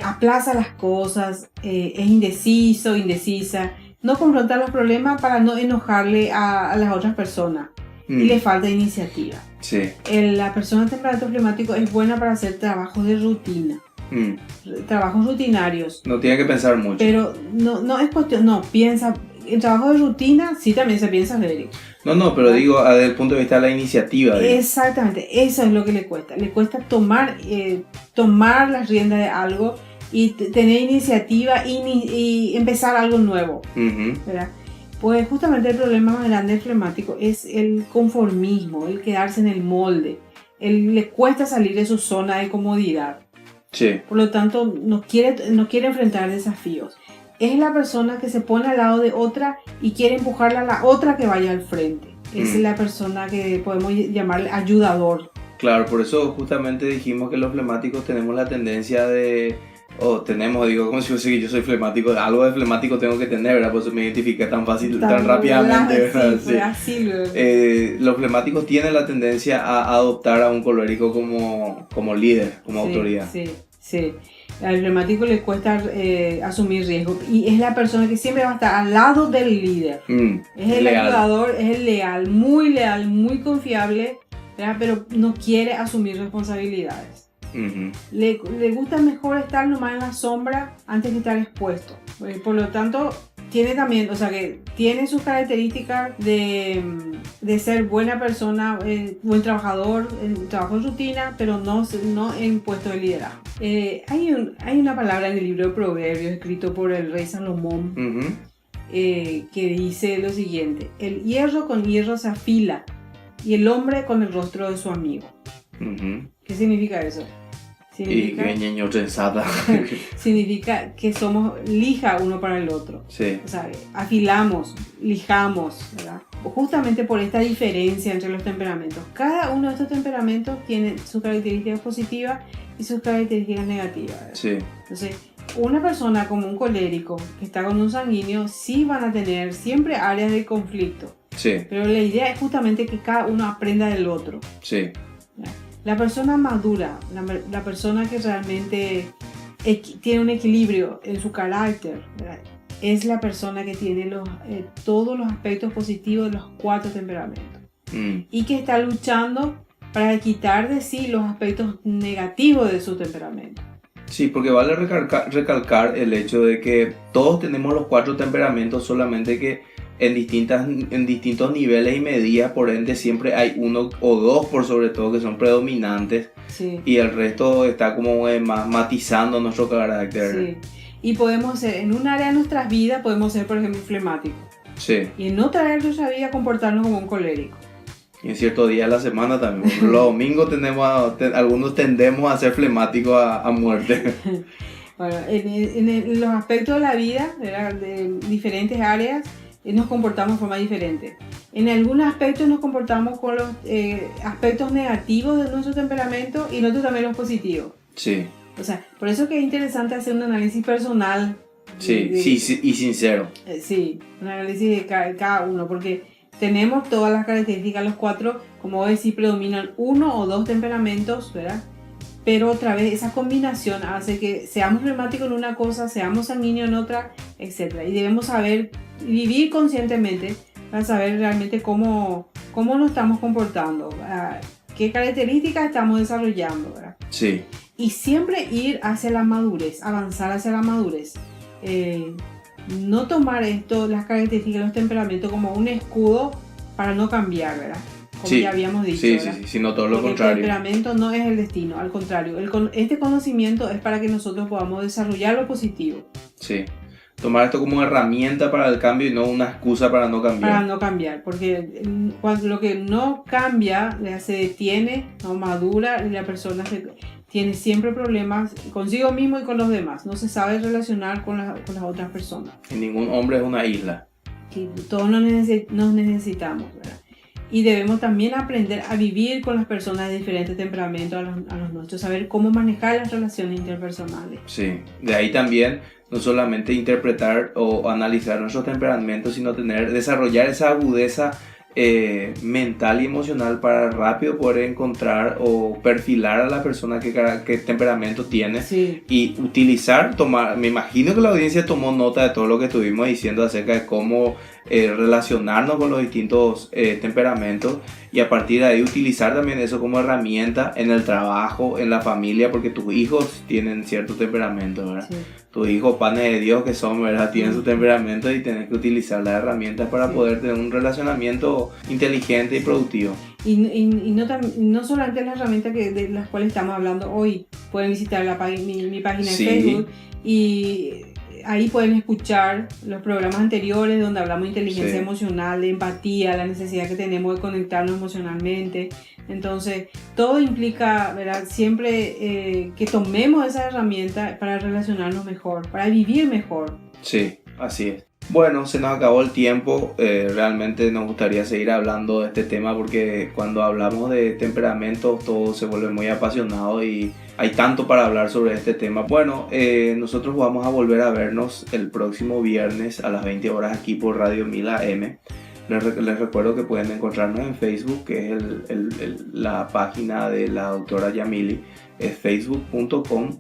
Aplaza las cosas, es indeciso, indecisa, no confronta los problemas para no enojarle a las otras personas. Y le falta iniciativa. Sí. La persona de temperamento flemático es buena para hacer trabajos de rutina. Trabajos rutinarios. No tiene que pensar mucho. Pero no es cuestión, no, piensa. En trabajo de rutina sí también se piensa Derek. No, pero digo desde el punto de vista de la iniciativa. Exactamente, eso es lo que le cuesta. Le cuesta tomar las riendas de algo y tener iniciativa y empezar algo nuevo. ¿Verdad? Pues justamente el problema más grande del flemático es el conformismo, el quedarse en el molde. Le cuesta salir de su zona de comodidad. Sí. Por lo tanto, no quiere enfrentar desafíos. Es la persona que se pone al lado de otra y quiere empujarla a la otra que vaya al frente. Es la persona que podemos llamarle ayudador. Claro, por eso justamente dijimos que los flemáticos tenemos la tendencia de... como si fuese que yo soy flemático, algo de flemático tengo que tener, ¿verdad? Por eso me identifiqué tan fácil, tan rápidamente, ¿verdad? Sí. Así, los flemáticos tienen la tendencia a adoptar a un colérico como líder, como autoridad. Sí. Al flemático le cuesta asumir riesgo y es la persona que siempre va a estar al lado del líder. Es el ayudador, es el leal, muy confiable, ¿verdad? Pero no quiere asumir responsabilidades. Le gusta mejor estar nomás en la sombra antes que estar expuesto. Por lo tanto, tiene también, o sea que tiene sus características de ser buena persona, buen trabajador, trabajo en rutina, pero no en puesto de liderazgo. Hay una palabra en el libro de Proverbios escrito por el rey Salomón que dice lo siguiente: el hierro con hierro se afila y el hombre con el rostro de su amigo. ¿Qué significa eso? Significa que somos lija uno para el otro. Sí. O sea, afilamos, lijamos, ¿verdad? Justamente por esta diferencia entre los temperamentos. Cada uno de estos temperamentos tiene sus características positivas y sus características negativas, ¿verdad? Sí. Entonces, una persona como un colérico que está con un sanguíneo sí van a tener siempre áreas de conflicto. Sí. Pero la idea es justamente que cada uno aprenda del otro. Sí. ¿Verdad? La persona madura, la persona que realmente tiene un equilibrio en su carácter, ¿verdad? Es la persona que tiene todos los aspectos positivos de los 4 temperamentos y que está luchando para quitar de sí los aspectos negativos de su temperamento. Sí, porque vale recalcar el hecho de que todos tenemos los 4 temperamentos, solamente que en distintos niveles y medidas, por ende siempre hay uno o dos por sobre todo que son predominantes. Sí. Y el resto está como más matizando nuestro carácter. Sí. Y podemos ser, en un área de nuestras vidas podemos ser, por ejemplo, flemáticos. Sí. Y en otra área de nuestra vida comportarnos como un colérico. Y en ciertos días de la semana también. Los domingos algunos tendemos a ser flemáticos a muerte. Bueno, en los aspectos de la vida, de diferentes áreas, nos comportamos de forma diferente. En algunos aspectos nos comportamos con los aspectos negativos de nuestro temperamento y en otros también los positivos. Sí. O sea, por eso que es interesante hacer un análisis personal. Sí, y sincero. Sí, un análisis de cada uno, porque tenemos todas las características, los 4, como vos decís, predominan 1 o 2 temperamentos, ¿verdad? Pero otra vez esa combinación hace que seamos flemáticos en una cosa, seamos sanguíneos en otra, etc. Y debemos saber vivir conscientemente para saber realmente cómo nos estamos comportando, qué características estamos desarrollando, ¿verdad? Sí. Y siempre ir hacia la madurez, avanzar hacia la madurez. No tomar las características, los temperamentos como un escudo para no cambiar, ¿verdad? Como ya habíamos dicho, ¿verdad? Sí, sino todo lo contrario. El temperamento no es el destino, al contrario. Este conocimiento es para que nosotros podamos desarrollar lo positivo. Sí. Tomar esto como herramienta para el cambio y no una excusa para no cambiar. Para no cambiar, porque cuando lo que no cambia se detiene, no madura y la persona tiene siempre problemas consigo mismo y con los demás. No se sabe relacionar con las otras personas. Y ningún hombre es una isla. Que todos nos necesitamos, ¿verdad? Y debemos también aprender a vivir con las personas de diferentes temperamentos a los nuestros, saber cómo manejar las relaciones interpersonales. Sí, de ahí también no solamente interpretar o analizar nuestros temperamentos, sino desarrollar esa agudeza mental y emocional para rápido poder encontrar o perfilar a la persona qué temperamento tiene. Sí. Y me imagino que la audiencia tomó nota de todo lo que estuvimos diciendo acerca de cómo relacionarnos con los distintos temperamentos, y a partir de ahí utilizar también eso como herramienta en el trabajo, en la familia, porque tus hijos tienen cierto temperamento, ¿verdad? Sí. Tus hijos, panes de Dios que son, ¿verdad? Tienen su temperamento y tienes que utilizar las herramientas para poder tener un relacionamiento inteligente y productivo. Y no solamente las herramientas de las cuales estamos hablando hoy. Pueden visitar mi página de Facebook y ahí pueden escuchar los programas anteriores donde hablamos de inteligencia emocional, de empatía, la necesidad que tenemos de conectarnos emocionalmente. Entonces, todo implica, ¿verdad? Siempre que tomemos esa herramienta para relacionarnos mejor, para vivir mejor. Sí, así es. Bueno, se nos acabó el tiempo. Realmente nos gustaría seguir hablando de este tema porque cuando hablamos de temperamentos todo se vuelve muy apasionado y hay tanto para hablar sobre este tema. Bueno, nosotros vamos a volver a vernos el próximo viernes a las 20 horas aquí por Radio 1000 AM. Les recuerdo que pueden encontrarnos en Facebook, que es la página de la doctora Yamily, es facebook.com/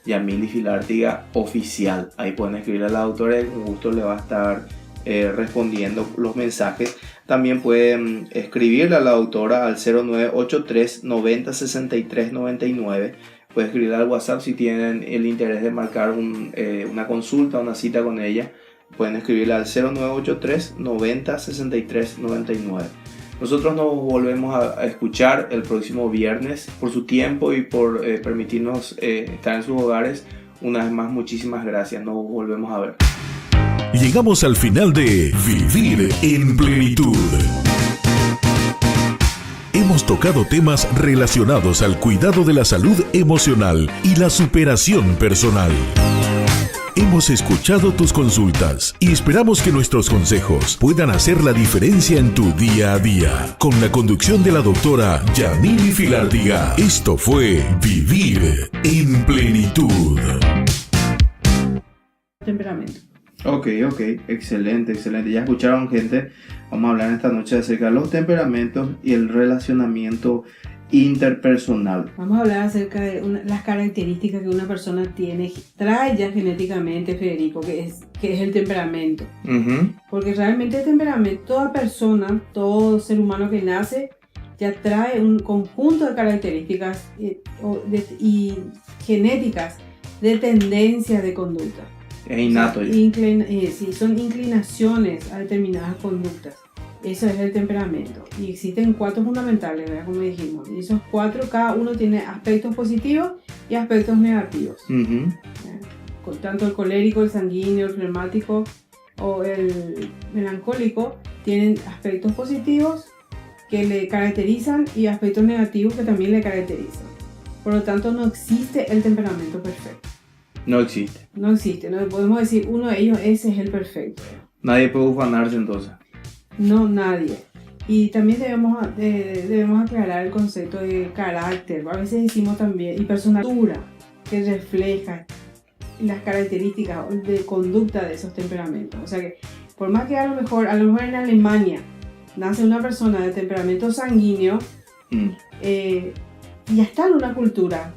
Yamili Filártiga Oficial. Ahí pueden escribirle a la doctora y con gusto le va a estar respondiendo los mensajes. También pueden escribirle a la doctora al 0983 90 63 99. Pueden escribirle al WhatsApp si tienen el interés de marcar una consulta, una cita con ella. Pueden escribirle al 0983 90 63 99. Nosotros nos volvemos a escuchar el próximo viernes. Por su tiempo y por permitirnos estar en sus hogares, una vez más, muchísimas gracias. Nos volvemos a ver. Llegamos al final de Vivir en Plenitud. Hemos tocado temas relacionados al cuidado de la salud emocional y la superación personal. Hemos escuchado tus consultas y esperamos que nuestros consejos puedan hacer la diferencia en tu día a día. Con la conducción de la doctora Yamili Filártiga, esto fue Vivir en Plenitud. Temperamento. Ok, excelente. Ya escucharon, gente. Vamos a hablar esta noche acerca de los temperamentos y el relacionamiento interpersonal. Vamos a hablar acerca de las características que una persona trae ya genéticamente, Federico, que es el temperamento. Porque realmente el temperamento, toda persona, todo ser humano que nace, ya trae un conjunto de características y genéticas de tendencias de conducta. Es innato. Sí, son inclinaciones a determinadas conductas. Eso es el temperamento. Y existen 4 fundamentales, ¿verdad? Como dijimos. Y esos 4, cada uno tiene aspectos positivos y aspectos negativos. Tanto el colérico, el sanguíneo, el flemático o el melancólico tienen aspectos positivos que le caracterizan y aspectos negativos que también le caracterizan. Por lo tanto, no existe el temperamento perfecto. No existe. No podemos decir uno de ellos, ese es el perfecto. Nadie puede ufanarse entonces. No, nadie. Y también debemos aclarar el concepto de carácter. A veces decimos también, y personalidad, que refleja las características de conducta de esos temperamentos. O sea que, por más que a lo mejor en Alemania nace una persona de temperamento sanguíneo, ya está en una cultura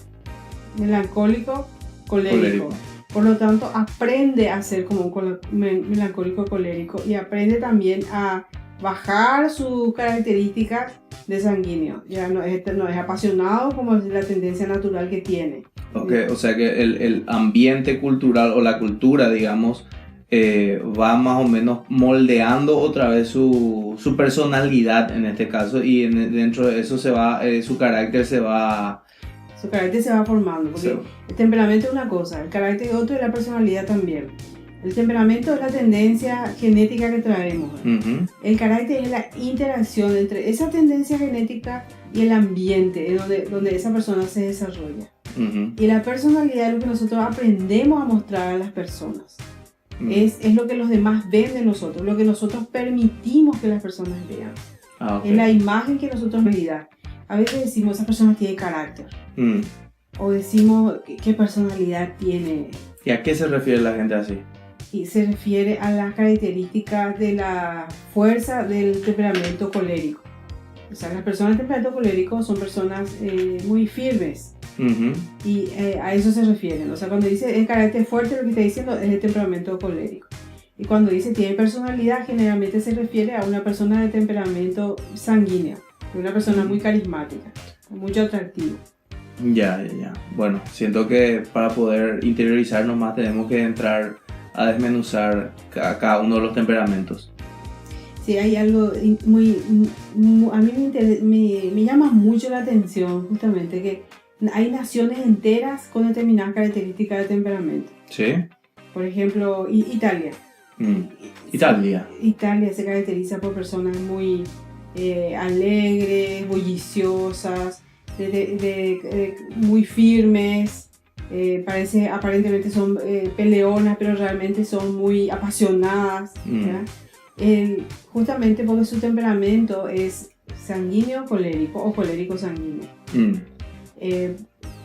melancólico, colérico. Por lo tanto, aprende a ser como un melancólico colérico y aprende también a bajar sus características de sanguíneo. Ya no es apasionado como es la tendencia natural que tiene. Okay, o sea que el ambiente cultural o la cultura, digamos, va más o menos moldeando otra vez su personalidad en este caso, y dentro de eso su carácter se va... Su carácter se va formando, porque el temperamento es una cosa, el carácter es otro y la personalidad también. El temperamento es la tendencia genética que traemos. El carácter es la interacción entre esa tendencia genética y el ambiente donde esa persona se desarrolla. Y la personalidad es lo que nosotros aprendemos a mostrar a las personas. Es lo que los demás ven de nosotros, lo que nosotros permitimos que las personas vean. Es la imagen que nosotros medimos. A veces decimos, esa persona tiene carácter. O decimos, ¿qué personalidad tiene? ¿Y a qué se refiere la gente así? Y se refiere a las características de la fuerza del temperamento colérico. O sea, las personas de temperamento colérico son personas muy firmes. Y a eso se refieren. O sea, cuando dice el carácter fuerte, lo que está diciendo es el temperamento colérico. Y cuando dice tiene personalidad, generalmente se refiere a una persona de temperamento sanguíneo. Una persona muy carismática, mucho atractivo. Ya. Bueno, siento que para poder interiorizarnos más tenemos que entrar a desmenuzar cada uno de los temperamentos. Sí, hay algo a mí me llama mucho la atención justamente que hay naciones enteras con determinadas características de temperamento. ¿Sí? Por ejemplo, Italia. Italia se caracteriza por personas muy alegres, bulliciosas, muy firmes. Aparentemente son peleonas, pero realmente son muy apasionadas. Justamente porque su temperamento es sanguíneo colérico o colérico sanguíneo.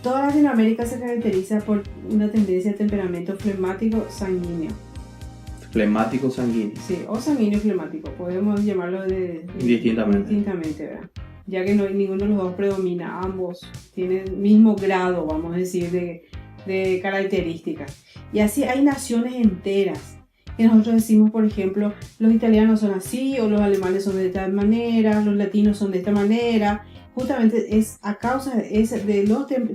Toda Latinoamérica se caracteriza por una tendencia de temperamento flemático sanguíneo. Flemático sanguíneo. Sí, o sanguíneo flemático, podemos llamarlo distintamente, ¿verdad? Ya que ninguno de los dos predomina, ambos tienen el mismo grado, vamos a decir, de de características. Y así hay naciones enteras que nosotros decimos, por ejemplo, los italianos son así, o los alemanes son de esta manera, los latinos son de esta manera. Justamente es a causa de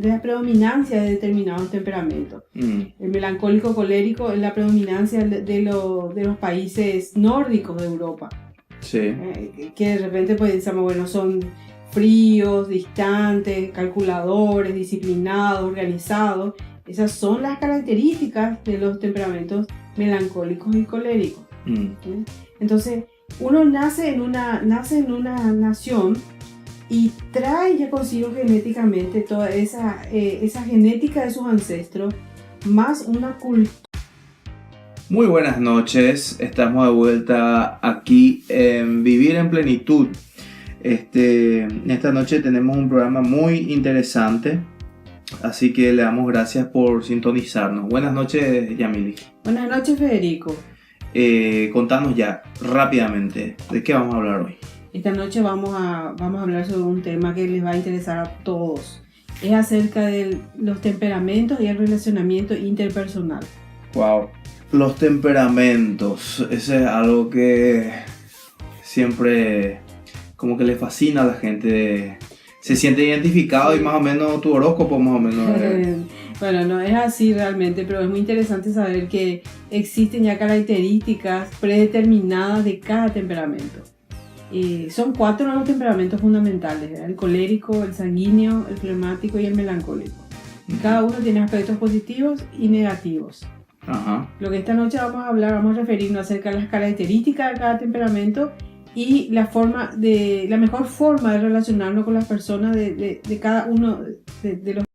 la predominancia de determinados temperamentos. El melancólico colérico es la predominancia de los países nórdicos de Europa. Sí. Que de repente pues pensamos, bueno, son fríos, distantes, calculadores, disciplinados, organizados. Esas son las características de los temperamentos melancólicos y coléricos. Entonces, uno nace en una nación y trae ya consigo genéticamente toda esa genética de sus ancestros, más una cultura. Muy buenas noches, estamos de vuelta aquí en Vivir en Plenitud. Esta noche tenemos un programa muy interesante, así que le damos gracias por sintonizarnos. Buenas noches, Yamili. Buenas noches, Federico. Contanos ya rápidamente, ¿de qué vamos a hablar hoy? Esta noche vamos a hablar sobre un tema que les va a interesar a todos. Es acerca de los temperamentos y el relacionamiento interpersonal. Wow. Los temperamentos, ese es algo que siempre como que le fascina a la gente. Se siente identificado y más o menos tu horóscopo más o menos. Bueno, no es así realmente, pero es muy interesante saber que existen ya características predeterminadas de cada temperamento. Son 4 los temperamentos fundamentales, ¿verdad? El colérico, el sanguíneo, el flemático y el melancólico. Cada uno tiene aspectos positivos y negativos. Ajá. Lo que esta noche vamos a referirnos acerca de las características de cada temperamento y la mejor forma de relacionarnos con las personas de cada uno de los